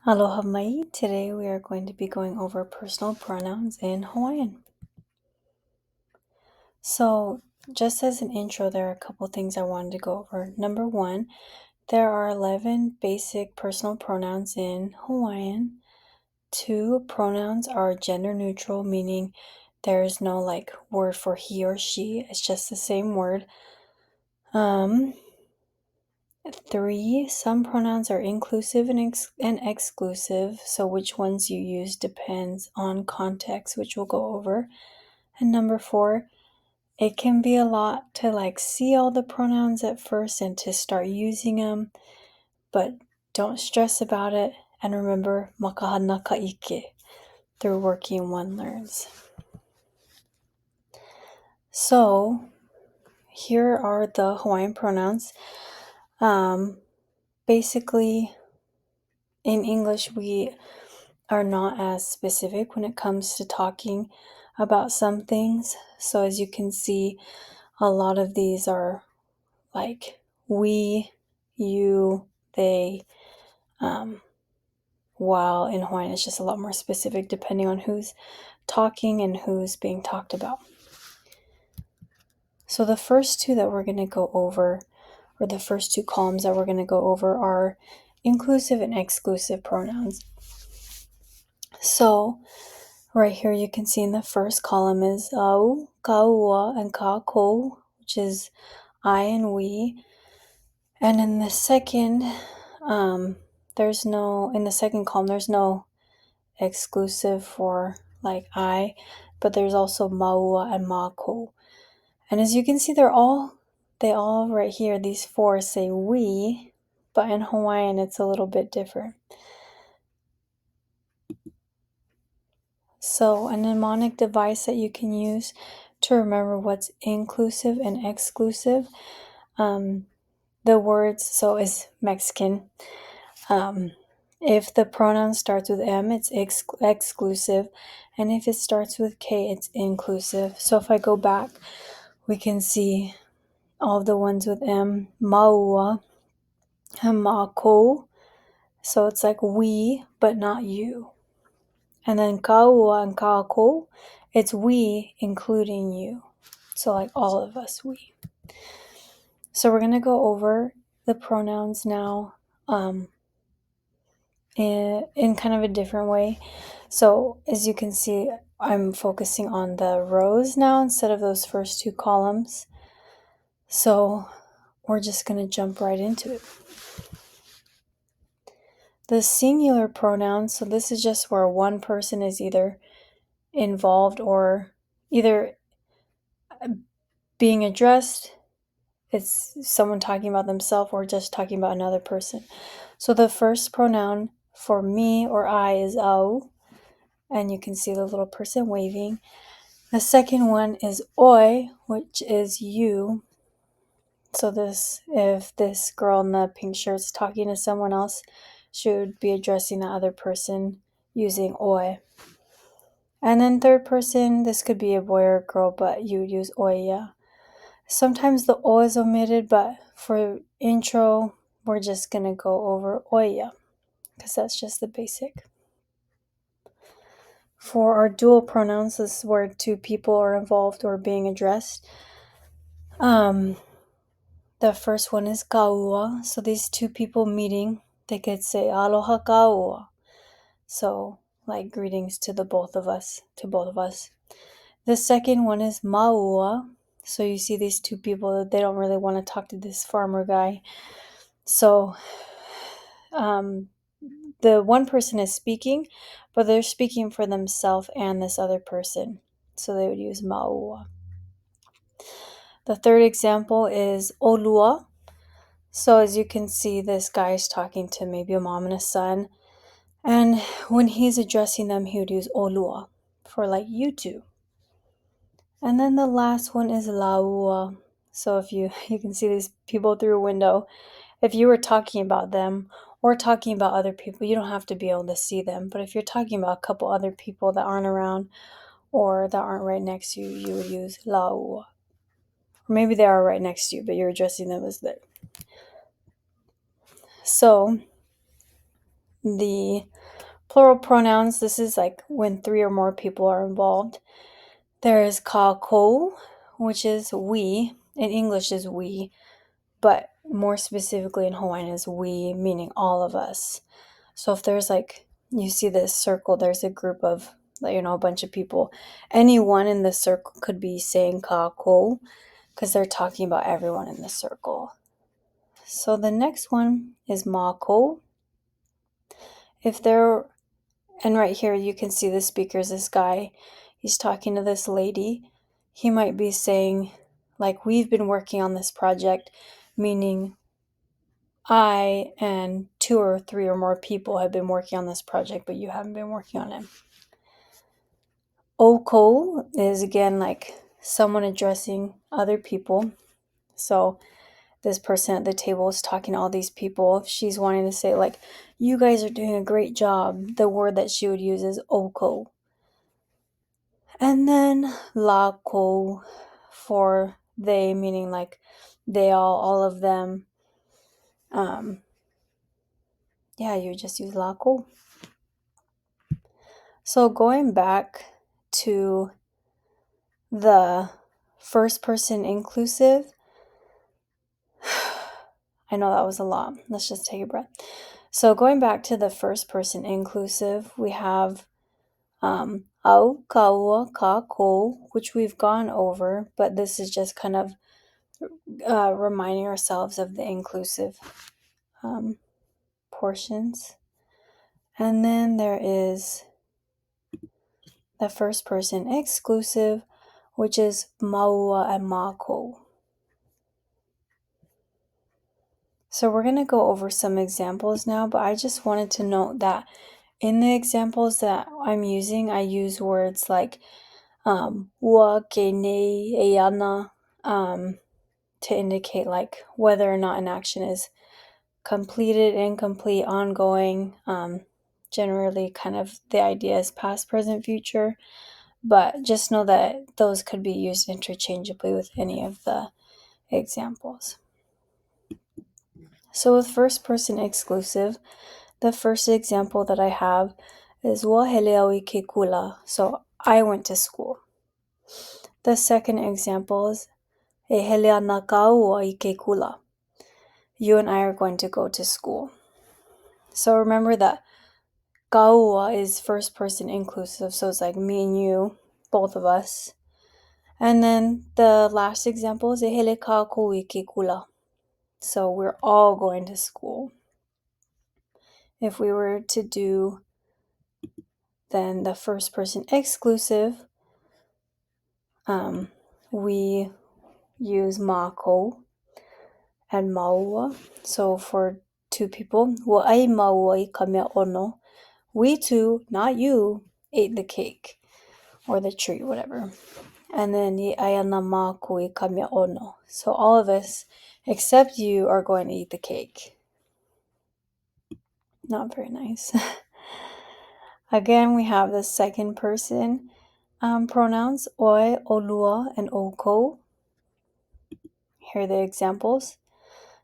Aloha mai. Today we are going to be going over personal pronouns in Hawaiian. So, just as an intro, there are a couple things I wanted to go over. Number one, there are 11 basic personal pronouns in Hawaiian. 2 pronouns are gender neutral, meaning there's no word for he or she, it's just the same word. 3, some pronouns are inclusive and exclusive, so which ones you use depends on context, which we'll go over. And number 4, it can be a lot to see all the pronouns at first and to start using them, but don't stress about it. And remember, makahana kaike. Through working, one learns. So, here are the Hawaiian pronouns. Basically, in English, we are not as specific when it comes to talking about some things. So as you can see, a lot of these are like we, you, they, while in Hawaiian it's just a lot more specific depending on who's talking and who's being talked about. So the first two that we're going to go over, or the first two columns that we're going to go over, are inclusive and exclusive pronouns. So right here you can see in the first column is au, kaua, and kako, which is I and we. And in the second, in the second column, there's no exclusive for I, but there's also maua and mako. And as you can see, they all right here, these 4 say we, but in Hawaiian it's a little bit different. So a mnemonic device that you can use to remember what's inclusive and exclusive. The words, so is Mexican. If the pronoun starts with M, it's exclusive. And if it starts with K, it's inclusive. So if I go back, we can see all of the ones with M, maua, and mako. So it's like we, but not you. And then kaua and kako, it's we, including you. So all of us, we. So we're going to go over the pronouns now in kind of a different way. So as you can see, I'm focusing on the rows now instead of those first 2 columns. So we're just going to jump right into it. The singular pronoun, so this is just where one person is either involved or either being addressed, it's someone talking about themselves, or just talking about another person. So the first pronoun for me or I is au, and you can see the little person waving. The second one is oi, which is you. So if this girl in the pink shirt is talking to someone else, she would be addressing the other person using oi. And then third person, this could be a boy or a girl, but you would use oia. Sometimes the o is omitted, but for intro, we're just going to go over oia because that's just the basic. For our dual pronouns, this is where 2 people are involved or being addressed. The first one is kaua. So these 2 people meeting, they could say aloha kaua. So greetings to both of us. The second one is maua. So you see these 2 people that they don't really want to talk to this farmer guy. So the one person is speaking, but they're speaking for themselves and this other person. So they would use maua. The third example is olua. So as you can see, this guy is talking to maybe a mom and a son. And when he's addressing them, he would use olua for you two. And then the last one is laua. So if you can see these people through a window, if you were talking about them or talking about other people, you don't have to be able to see them. But if you're talking about a couple other people that aren't around or that aren't right next to you, you would use laua. Or maybe they are right next to you, but you're addressing them as they. So the plural pronouns, this is like when 3 or more people are involved. There is ka ko, which is we. In English is we, but more specifically in Hawaiian is we, meaning all of us. So if there's like, you see this circle, there's a group of, a bunch of people. Anyone in the circle could be saying ka ko because they're talking about everyone in the circle. So the next one is ma ko. And right here you can see the speaker's this guy. He's talking to this lady. He might be saying, like, we've been working on this project, meaning I and 2 or 3 or more people have been working on this project, but you haven't been working on it. Oko is again like someone addressing other people. So this person at the table is talking to all these people. She's wanting to say, like, you guys are doing a great job. The word that she would use is oko. And then lako for they, meaning like they all of them. You just use lako. So going back to the first person inclusive, I know that was a lot. Let's just take a breath. So going back to the first person inclusive, we have au, kaua, ka, ko, which we've gone over, but this is just kind of reminding ourselves of the inclusive portions. And then there is the first person exclusive, which is maua and mako. So we're going to go over some examples now, but I just wanted to note that in the examples that I'm using, I use words like wa, ke, nei, e ana, to indicate like whether or not an action is completed, incomplete, ongoing. Generally kind of the idea is past, present, future, but just know that those could be used interchangeably with any of the examples. So with first person exclusive, the first example that I have is wa hele au I ke kula. So I went to school. The second example is e hele ana ka au I ke kula. You and I are going to go to school. So remember that kaua is first person inclusive, so it's like me and you, both of us. And then the last example is e hele ka ko I ke kula. So we're all going to school. If we were to do then the first person exclusive, we use mako and maua. So for 2 people, wa ai maua I ka mea ono. We 2, not you, ate the cake or the tree, whatever. And then I ai ana mako I ka mea ono. So all of us, except you, are going to eat the cake. Not very nice. Again, we have the second person pronouns, oi, olua, and oko. Here are the examples.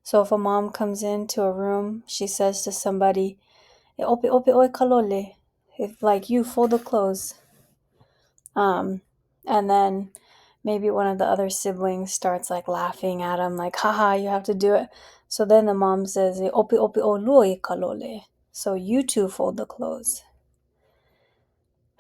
So if a mom comes into a room, she says to somebody, e ope ope oi kalole. If like you fold the clothes. And then maybe one of the other siblings starts like laughing at him, like, haha, you have to do it. So then the mom says, e ope ope olua I kalole. So you 2 fold the clothes.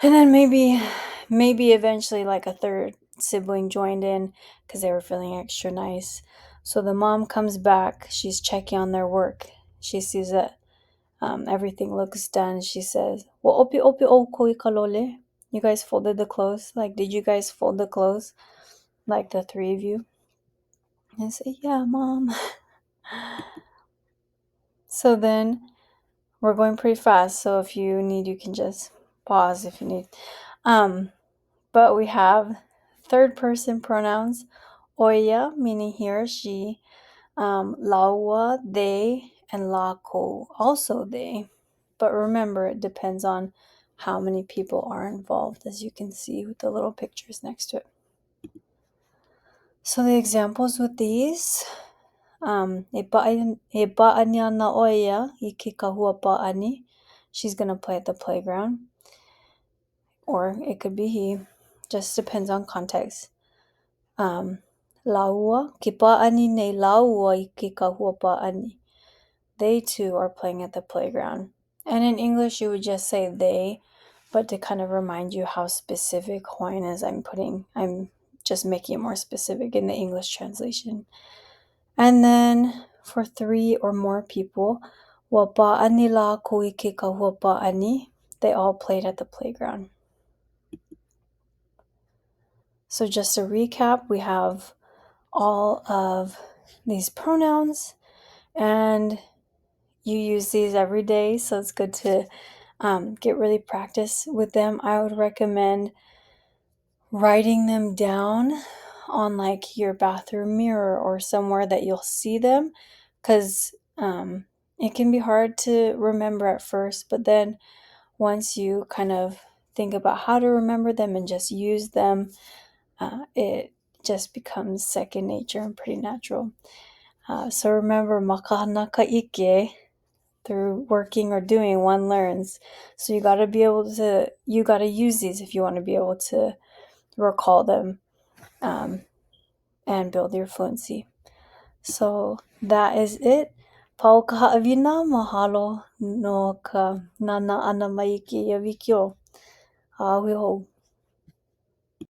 And then maybe eventually like a third sibling joined in because they were feeling extra nice. So the mom comes back. She's checking on their work. She sees that everything looks done. She says, well, opi opi o koi kalole. You guys folded the clothes? Like, did you guys fold the clothes? Like the 3 of you? And I say, yeah, Mom. So then we're going pretty fast. So if you need, you can just pause if you need. But we have third person pronouns, oya, meaning he or she, laua, they, and lako, also they. But remember, it depends on how many people are involved, as you can see with the little pictures next to it. So the examples with these, e pa'ani ana oia I ke kahua pa'ani. she's going to play at the playground. Or it could be he. Just depends on context. Laua, ke pa'ani nei laua I ke kahua pa'ani. They too are playing at the playground. And in English, you would just say they, but to kind of remind you how specific Hawaiian is, I'm just making it more specific in the English translation. And then for 3 or more people, wa pa'ani la ko I ke kahua pa'ani. They all played at the playground. So just to recap, we have all of these pronouns, and you use these every day, so it's good to get really practice with them. I would recommend writing them down on like your bathroom mirror or somewhere that you'll see them, because it can be hard to remember at first, but then once you kind of think about how to remember them and just use them, it just becomes second nature and pretty natural. So remember, makahanaka ike, through working or doing, one learns. So you got to use these if you want to be able to recall them and build your fluency. So that is it. Pau ka ha'awina, mahalo no ka nana ana mai ke ia wikio. Ahui hou.